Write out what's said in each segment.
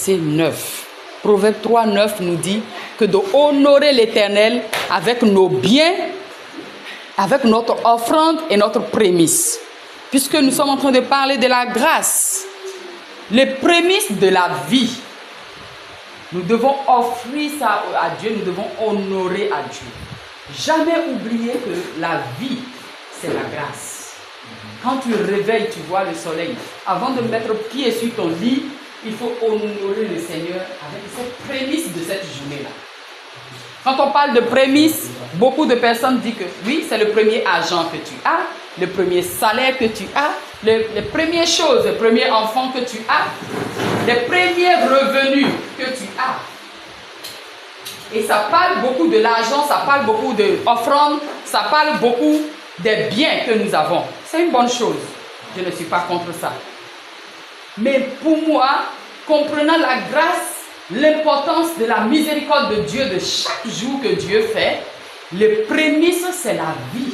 verset 9. Proverbe 3, 9 nous dit que d'honorer l'Éternel avec nos biens, avec notre offrande et notre prémisse. Puisque nous sommes en train de parler de la grâce, les prémices de la vie. Nous devons offrir ça à Dieu, nous devons honorer à Dieu. Jamais oublier que la vie, c'est la grâce. Quand tu réveilles, tu vois le soleil. Avant de mettre pied sur ton lit, il faut honorer le Seigneur avec cette prémisse de cette journée-là. Quand on parle de prémisse, beaucoup de personnes disent que oui, c'est le premier argent que tu as, le premier salaire que tu as, les premières choses, les premiers enfants que tu as, les premiers revenus que tu as. Et ça parle beaucoup de l'argent, ça parle beaucoup d'offrandes, ça parle beaucoup des biens que nous avons. C'est une bonne chose. Je ne suis pas contre ça. Mais pour moi, comprenant la grâce, l'importance de la miséricorde de Dieu de chaque jour que Dieu fait, les prémices, c'est la vie.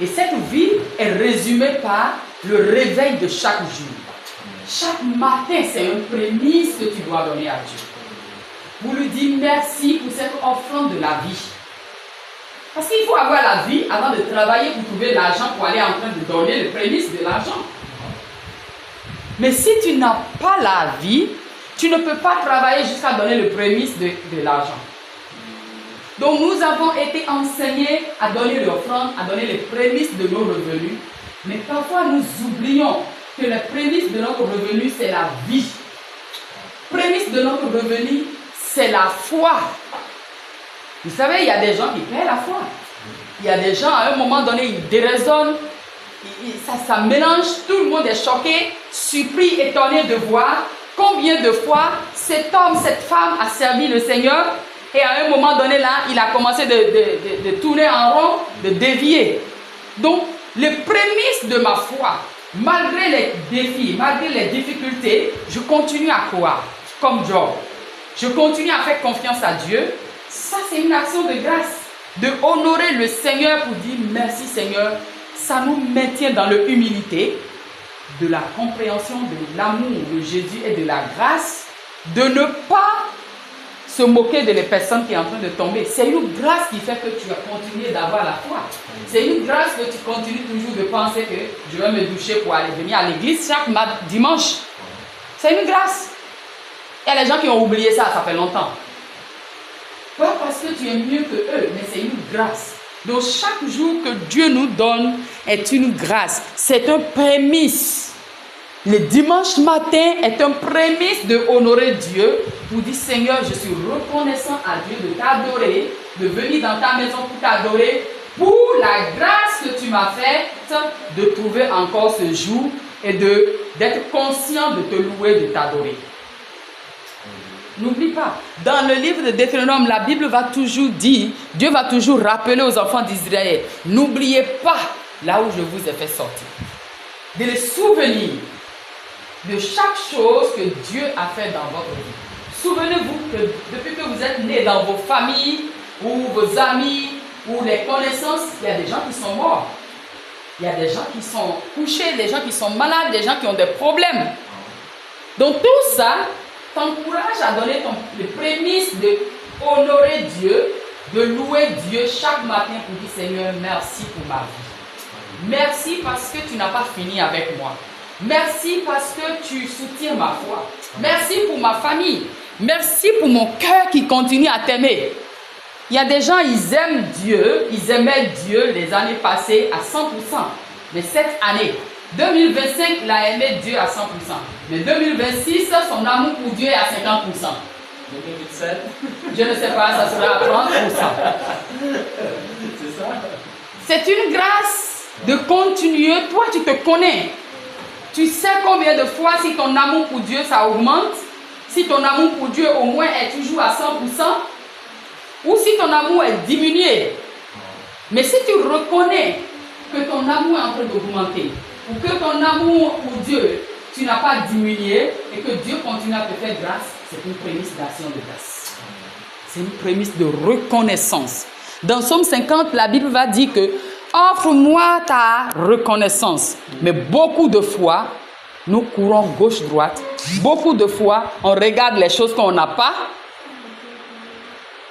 Et cette vie est résumée par le réveil de chaque jour. Chaque matin, c'est une prémisse que tu dois donner à Dieu. Vous lui dites merci pour cette offrande de la vie. Parce qu'il faut avoir la vie avant de travailler pour trouver l'argent pour aller en train de donner les prémices de l'argent. Mais si tu n'as pas la vie, tu ne peux pas travailler jusqu'à donner le prémisse de l'argent. Donc nous avons été enseignés à donner l'offrande, à donner les prémices de nos revenus. Mais parfois nous oublions que les prémices de notre revenu, c'est la vie. Prémisse de notre revenu, c'est la foi. Vous savez, il y a des gens qui perdent la foi. Il y a des gens, à un moment donné, ils déraisonnent. Ça mélange, tout le monde est choqué, surpris, étonné de voir combien de fois cet homme, cette femme a servi le Seigneur et à un moment donné là, il a commencé de tourner en rond, de dévier. Donc, les prémices de ma foi, malgré les défis, malgré les difficultés, je continue à croire, comme Job. Je continue à faire confiance à Dieu. Ça, c'est une action de grâce, de honorer le Seigneur pour dire merci Seigneur. Ça nous maintient dans l'humilité, de la compréhension de l'amour de Jésus et de la grâce, de ne pas se moquer de les personnes qui sont en train de tomber. C'est une grâce qui fait que tu as continué d'avoir la foi. C'est une grâce que tu continues toujours de penser que je vais me doucher pour aller venir à l'église chaque dimanche. C'est une grâce. Il y a des gens qui ont oublié ça, ça fait longtemps. Pas parce que tu es mieux que eux, mais c'est une grâce. Donc chaque jour que Dieu nous donne est une grâce. C'est un prémisse. Le dimanche matin est un prémisse de honorer Dieu pour dire Seigneur, je suis reconnaissant à Dieu de t'adorer, de venir dans ta maison pour t'adorer, pour la grâce que tu m'as faite de trouver encore ce jour et d'être conscient de te louer, de t'adorer. N'oublie pas, dans le livre de Deutéronome, la Bible va toujours dire, Dieu va toujours rappeler aux enfants d'Israël, n'oubliez pas là où je vous ai fait sortir. De les souvenir de chaque chose que Dieu a fait dans votre vie. Souvenez-vous que depuis que vous êtes nés dans vos familles, ou vos amis, ou les connaissances, il y a des gens qui sont morts. Il y a des gens qui sont couchés, des gens qui sont malades, des gens qui ont des problèmes. Donc tout ça t'encourage à donner les prémices de honorer Dieu, de louer Dieu chaque matin pour dire Seigneur, merci pour ma vie. Merci parce que tu n'as pas fini avec moi. Merci parce que tu soutiens ma foi. Merci pour ma famille. Merci pour mon cœur qui continue à t'aimer. Il y a des gens, ils aiment Dieu, ils aimaient Dieu les années passées à 100%. Mais cette année, 2025, il a aimé Dieu à 100%. Mais 2026, son amour pour Dieu est à 50%. 2027. Je ne sais pas, ça sera à 30%. C'est ça. C'est une grâce de continuer. Toi, tu te connais. Tu sais combien de fois si ton amour pour Dieu, ça augmente. Si ton amour pour Dieu, au moins, est toujours à 100%. Ou si ton amour est diminué. Mais si tu reconnais que ton amour est en train d'augmenter, ou que ton amour pour Dieu, tu n'as pas diminué, et que Dieu continue à te faire grâce, c'est une prémisse d'action de grâce. C'est une prémisse de reconnaissance. Dans Psaume 50, la Bible va dire que offre-moi ta reconnaissance. Mais beaucoup de fois, nous courons gauche-droite. Beaucoup de fois, on regarde les choses qu'on n'a pas.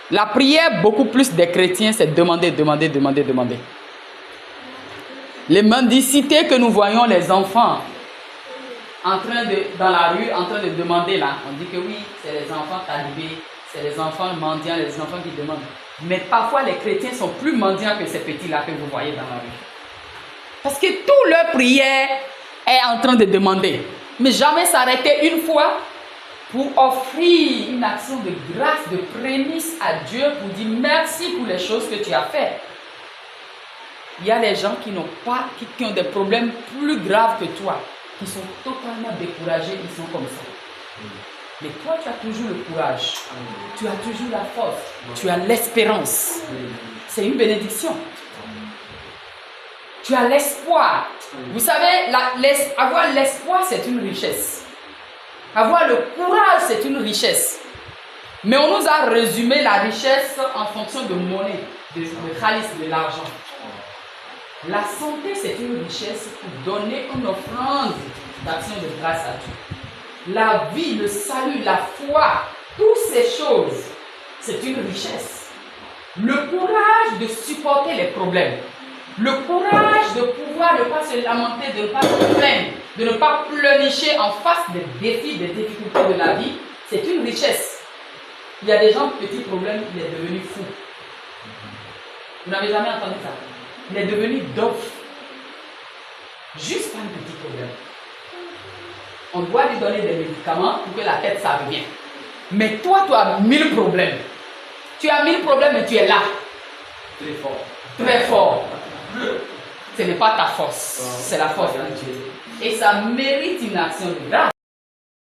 La prière, beaucoup plus des chrétiens, c'est demander, demander, demander, demander. Les mendicités que nous voyons les enfants dans la rue, en train de demander là, on dit que oui, c'est les enfants talibés, c'est les enfants mendiants, les enfants qui demandent. Mais parfois, les chrétiens sont plus mendiants que ces petits-là que vous voyez dans la rue. Parce que toute leur prière est en train de demander. Mais jamais s'arrêter une fois pour offrir une action de grâce, de prémisse à Dieu, pour dire merci pour les choses que tu as faites. Il y a des gens qui n'ont pas, qui ont des problèmes plus graves que toi, qui sont totalement découragés, ils sont comme ça. Mais toi, tu as toujours le courage, tu as toujours la force, tu as l'espérance. C'est une bénédiction. Tu as l'espoir. Vous savez, avoir l'espoir, c'est une richesse. Avoir le courage, c'est une richesse. Mais on nous a résumé la richesse en fonction de monnaie, de khalis, de l'argent. La santé, c'est une richesse pour donner une offrande d'action de grâce à Dieu. La vie, le salut, la foi, toutes ces choses, c'est une richesse. Le courage de supporter les problèmes. Le courage de pouvoir ne pas se lamenter, de ne pas se plaindre, de ne pas pleurnicher en face des défis, des difficultés de la vie, c'est une richesse. Il y a des gens, petits problèmes, il est devenu fou. Vous n'avez jamais entendu ça? Il est devenu dof. Juste un petit problème. On doit lui donner des médicaments pour que la tête ça revienne. Mais toi, tu as 1000 problèmes. Tu as 1000 problèmes, mais tu es là. Très fort. Très fort. Ce n'est pas ta force, c'est la force de Dieu. Et ça mérite une action de grâce.